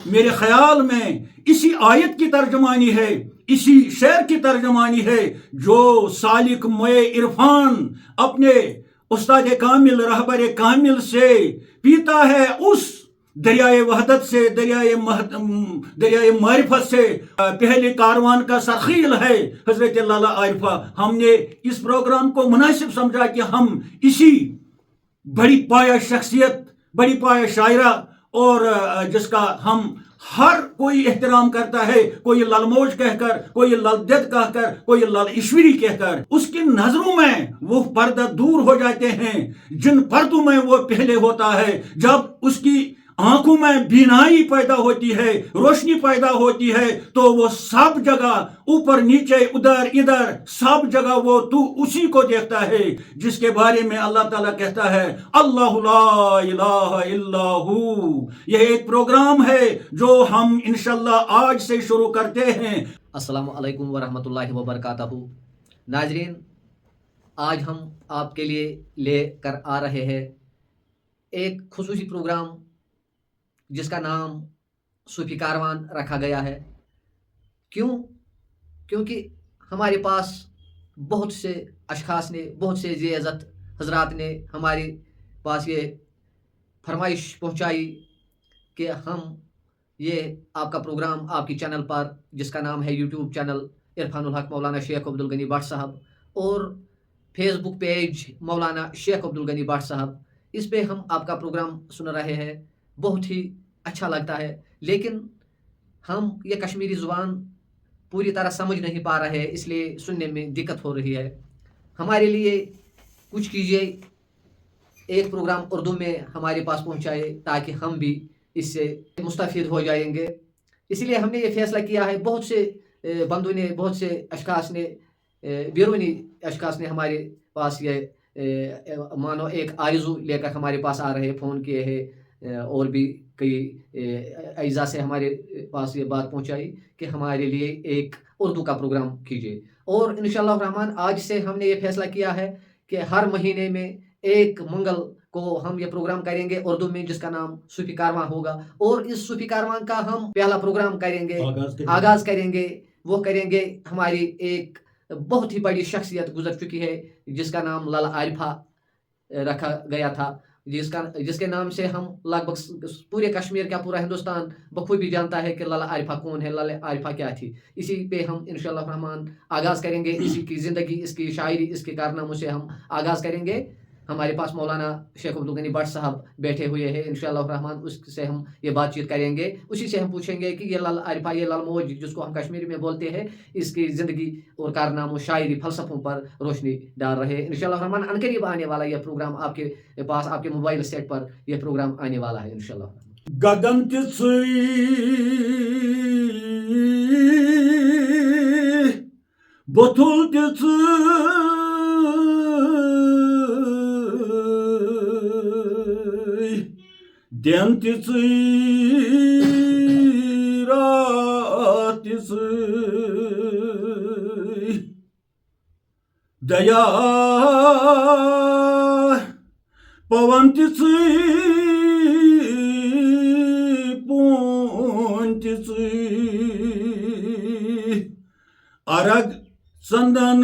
میرے خیال میں اسی آیت کی ترجمانی ہے، اسی شعر کی ترجمانی ہے جو سالک موئے عرفان اپنے استاد کامل رہبر کامل سے پیتا ہے، اس دریائے وحدت سے، دریائے معرفت سے پہلے کاروان کا سرخیل ہے حضرت لالا عارفہ۔ ہم نے اس پروگرام کو مناسب سمجھا کہ ہم اسی بڑی پایہ شخصیت، بڑی پایہ شاعرہ، اور جس کا ہم ہر کوئی احترام کرتا ہے، کوئی لل موج کہہ کر، کوئی لل دید کہہ کر، کوئی لل ایشوری کہہ کر، اس کی نظروں میں وہ پردہ دور ہو جاتے ہیں جن پردوں میں وہ پہلے ہوتا ہے۔ جب اس کی آنکھوں میں بینائی پیدا ہوتی ہے، روشنی پیدا ہوتی ہے، تو وہ سب جگہ اوپر نیچے ادھر ادھر سب جگہ وہ تو اسی کو دیکھتا ہے جس کے بارے میں اللہ تعالیٰ کہتا ہے اللہ لا الہ الا ہو۔ یہ ایک پروگرام ہے جو ہم انشاءاللہ آج سے شروع کرتے ہیں۔ السلام علیکم ورحمۃ اللہ وبرکاتہ۔ ناظرین، آج ہم آپ کے لیے لے کر آ رہے ہیں ایک خصوصی پروگرام جس کا نام صوفی کاروان رکھا گیا ہے۔ کیونکہ ہمارے پاس بہت سے اشخاص نے، بہت سے ذی عزت حضرات نے ہمارے پاس یہ فرمائش پہنچائی کہ ہم یہ آپ کا پروگرام آپ کی چینل پر، جس کا نام ہے YouTube channel Irfan ul Haq Maulana Sheikh Abdul Ghani but صاحب، اور face book page Maulana Sheikh Abdul Ghani but صاحب، اس پہ ہم آپ کا پروگرام سن رہے ہیں۔ بہت ہی اچھا لگتا ہے، لیکن ہم یہ کشمیری زبان پوری طرح سمجھ نہیں پا رہے، اس لیے سننے میں دقت ہو رہی ہے۔ ہمارے لیے کچھ کیجیے، ایک پروگرام اردو میں ہمارے پاس پہنچائے تاکہ ہم بھی اس سے مستفید ہو جائیں گے۔ اس لیے ہم نے یہ فیصلہ کیا ہے۔ بہت سے بندوں نے، بہت سے اشخاص نے، بیرونی اشخاص نے ہمارے پاس یہ مانو ایک آرزو لے کر ہمارے پاس آ رہے، فون کیے ہیں، اور بھی کئی اعزاء سے ہمارے پاس یہ بات پہنچائی کہ ہمارے لیے ایک اردو کا پروگرام کیجیے۔ اور انشاءاللہ الرحمن آج سے ہم نے یہ فیصلہ کیا ہے کہ ہر مہینے میں ایک منگل کو ہم یہ پروگرام کریں گے اردو میں، جس کا نام صوفی کارواں ہوگا، اور اس صوفی کارواں کا ہم پہلا پروگرام کریں گے، آغاز کریں گے۔ وہ کریں گے ہماری ایک بہت ہی بڑی شخصیت گزر چکی ہے جس کا نام لالا عارفہ رکھا گیا تھا، جس کے نام سے ہم لگ بھگ پورے کشمیر کا، پورا ہندوستان بخوبی جانتا ہے کہ لالا عارفہ کون ہے، لالا عارفہ کیا تھی۔ اسی پہ ہم انشاءاللہ الرحمن آغاز کریں گے، اسی کی زندگی، اس کی شاعری، اس کے کارناموں سے ہم آغاز کریں گے۔ ہمارے پاس مولانا شیخ عبدالغنی بٹ صاحب بیٹھے ہوئے ہیں، انشاءاللہ الرحمن اس سے ہم یہ بات چیت کریں گے، اسی سے ہم پوچھیں گے کہ یہ لالا عارفہ، یہ لال موج جس کو ہم کشمیری میں بولتے ہیں، اس کی زندگی اور کارناموں، شاعری، فلسفوں پر روشنی ڈال رہے ہیں۔ انشاءاللہ الرحمن عنقریب آنے والا یہ پروگرام آپ کے پاس، آپ کے موبائل سیٹ پر یہ پروگرام آنے والا ہے انشاءاللہ۔ گگن تِژٕے بوتھل تِژٕے دین تِژٕے رات تِژٕے دیا پون تِژٕے پون تِژٕے ارگ ژندن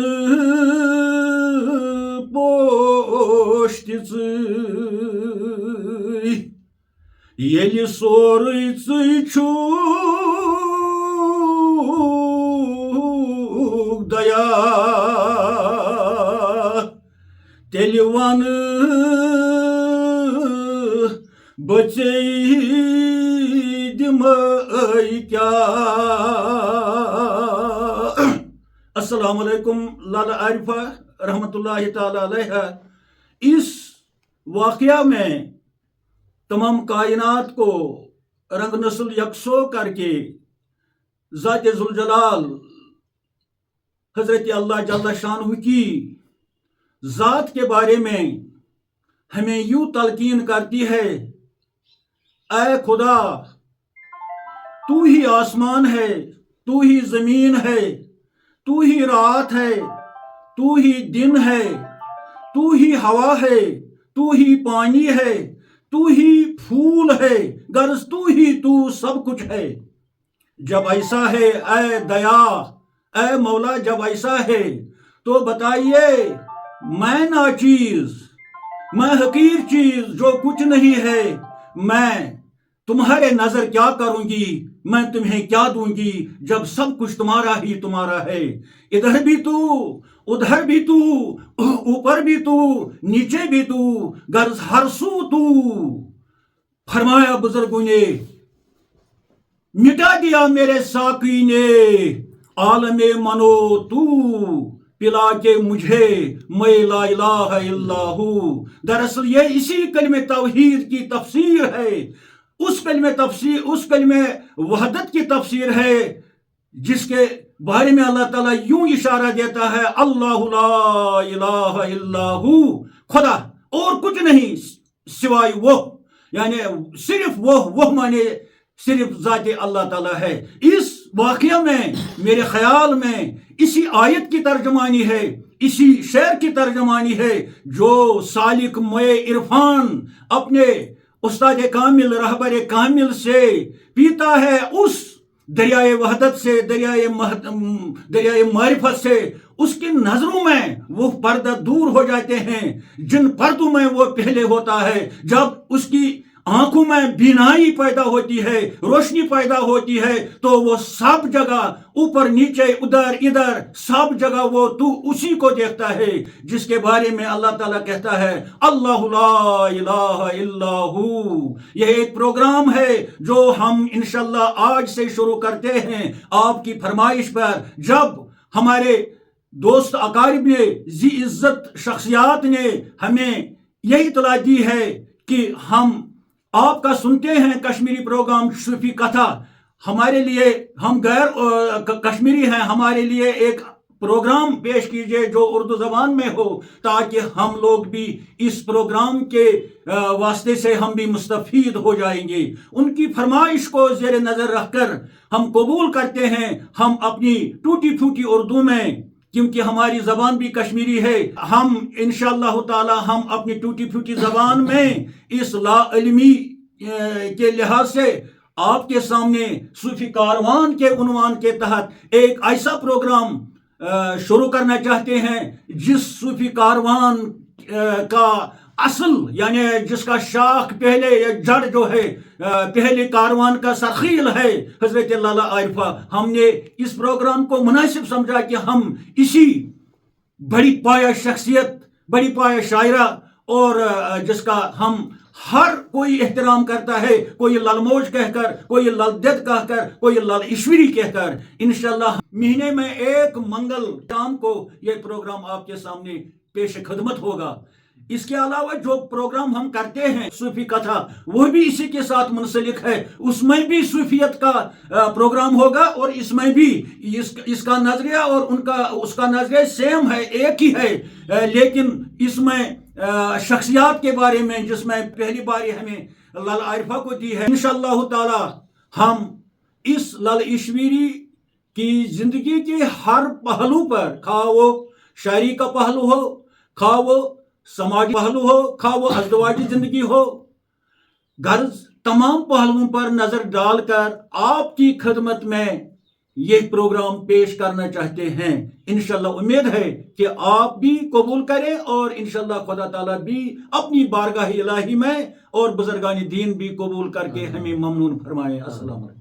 پوش تِژٕے ییٚلہِ سورُے ژٕے چھُکھ دیا تیٚلہِ وَنہٕ بہٕ ژےٚ دِمَے کیٛاہ۔ السلام علیکم لالا عارفہ رحمۃ اللہ تعالی علیہ۔ اس واقعہ میں تمام کائنات کو رنگ نسل یکسو کر کے ذات ذوالجلال حضرت اللہ جل شانہ کی ذات کے بارے میں ہمیں یوں تلقین کرتی ہے، اے خدا، تو ہی آسمان ہے، تو ہی زمین ہے، تو ہی رات ہے، تو ہی دن ہے، تو ہی ہوا ہے، تو ہی پانی ہے، تو ہی پھول ہے، غرض تو ہی تو سب کچھ ہے۔ جب ایسا ہے اے دیا، اے مولا جب ایسا ہے تو بتائیے میں ناچیز، میں حقیر چیز جو کچھ نہیں ہے، میں تمہارے نظر کیا کروں گی، میں تمہیں کیا دوں گی جب سب کچھ تمہارا ہی تمہارا ہے۔ ادھر بھی تو، ادھر بھی تو، اوپر بھی تو، نیچے بھی تو، غرض ہر سو تو۔ فرمایا بزرگوں نے مٹا دیا میرے ساقی نے عالم منو تو، پلا کے مجھے میں لا الہ الا ہوں۔ دراصل یہ اسی کلمہ توحید کی تفسیر ہے، اس کلمہ وحدت کی تفسیر ہے جس کے بارے میں اللہ تعالیٰ یوں اشارہ دیتا ہے اللہ لا الہ الا ہو، خدا اور کچھ نہیں سوائے وہ، یعنی صرف وہ مانے صرف ذات اللہ تعالیٰ ہے۔ اس واقعہ میں میرے خیال میں اسی آیت کی ترجمانی ہے، اسی شعر کی ترجمانی ہے جو سالک مے عرفان اپنے استاد کامل رہبر کامل سے پیتا ہے، اس دریائے وحدت سے، دریائے معرفت سے، اس کی نظروں میں وہ پردہ دور ہو جاتے ہیں جن پردوں میں وہ پہلے ہوتا ہے۔ جب اس کی آنکھوں میں بینائی پیدا ہوتی ہے، روشنی پیدا ہوتی ہے، تو وہ سب جگہ اوپر نیچے ادھر ادھر سب جگہ وہ تو اسی کو دیکھتا ہے جس کے بارے میں اللہ تعالیٰ کہتا ہے اللہ لا الہ الا ہو۔ یہ ایک پروگرام ہے جو ہم انشاءاللہ آج سے شروع کرتے ہیں آپ کی فرمائش پر، جب ہمارے دوست اقارب نے، ذی عزت شخصیات نے ہمیں یہ اطلاع دی ہے کہ ہم آپ کا سنتے ہیں کشمیری پروگرام صوفی کتھا، ہمارے لیے، ہم غیر کشمیری ہیں، ہمارے لیے ایک پروگرام پیش کیجئے جو اردو زبان میں ہو تاکہ ہم لوگ بھی اس پروگرام کے واسطے سے ہم بھی مستفید ہو جائیں گے۔ ان کی فرمائش کو زیر نظر رکھ کر ہم قبول کرتے ہیں، ہم اپنی ٹوٹی پھوٹی اردو میں، کیونکہ ہماری زبان بھی کشمیری ہے، ہم انشاءاللہ تعالی ہم اپنی ٹوٹی پھوٹی زبان میں اس لا علمی کے لحاظ سے آپ کے سامنے صوفی کاروان کے عنوان کے تحت ایک ایسا پروگرام شروع کرنا چاہتے ہیں جس صوفی کاروان کا اصل، یعنی جس کا شاخ پہلے یا جڑ جو ہے پہلے کاروان کا سرخیل ہے حضرت لالا عارفہ، ہم نے اس پروگرام کو مناسب سمجھا کہ ہم اسی بڑی پایہ شخصیت، بڑی پایہ شاعرہ اور جس کا ہم ہر کوئی احترام کرتا ہے، کوئی لل موج کہہ کر، کوئی لل دید کہہ کر، کوئی لل ایشوری کہہ کر، انشاءاللہ مہینے میں ایک منگل شام کو یہ پروگرام آپ کے سامنے پیش خدمت ہوگا۔ اس کے علاوہ جو پروگرام ہم کرتے ہیں صوفی کتھا وہ بھی اسی کے ساتھ منسلک ہے، اس میں بھی صوفیت کا پروگرام ہوگا اور اس میں بھی اس کا نظریہ اور اس کا نظریہ سیم ہے، ایک ہی ہے، لیکن اس میں شخصیات کے بارے میں جس میں پہلی باری ہمیں لال عارفہ کو دی ہے، انشاءاللہ تعالی ہم اس لال ایشوری کی زندگی کے ہر پہلو پر، خواہ وہ شاعری کا پہلو ہو، خواہ وہ سماجی پہلو ہو، خواہ وہ ازدواجی زندگی ہو، غرض تمام پہلوؤں پر نظر ڈال کر آپ کی خدمت میں یہ پروگرام پیش کرنا چاہتے ہیں۔ انشاءاللہ امید ہے کہ آپ بھی قبول کریں اور انشاءاللہ خدا تعالیٰ بھی اپنی بارگاہ الہی میں اور بزرگان دین بھی قبول کر کے ہمیں ممنون فرمائے۔ السلام علیکم۔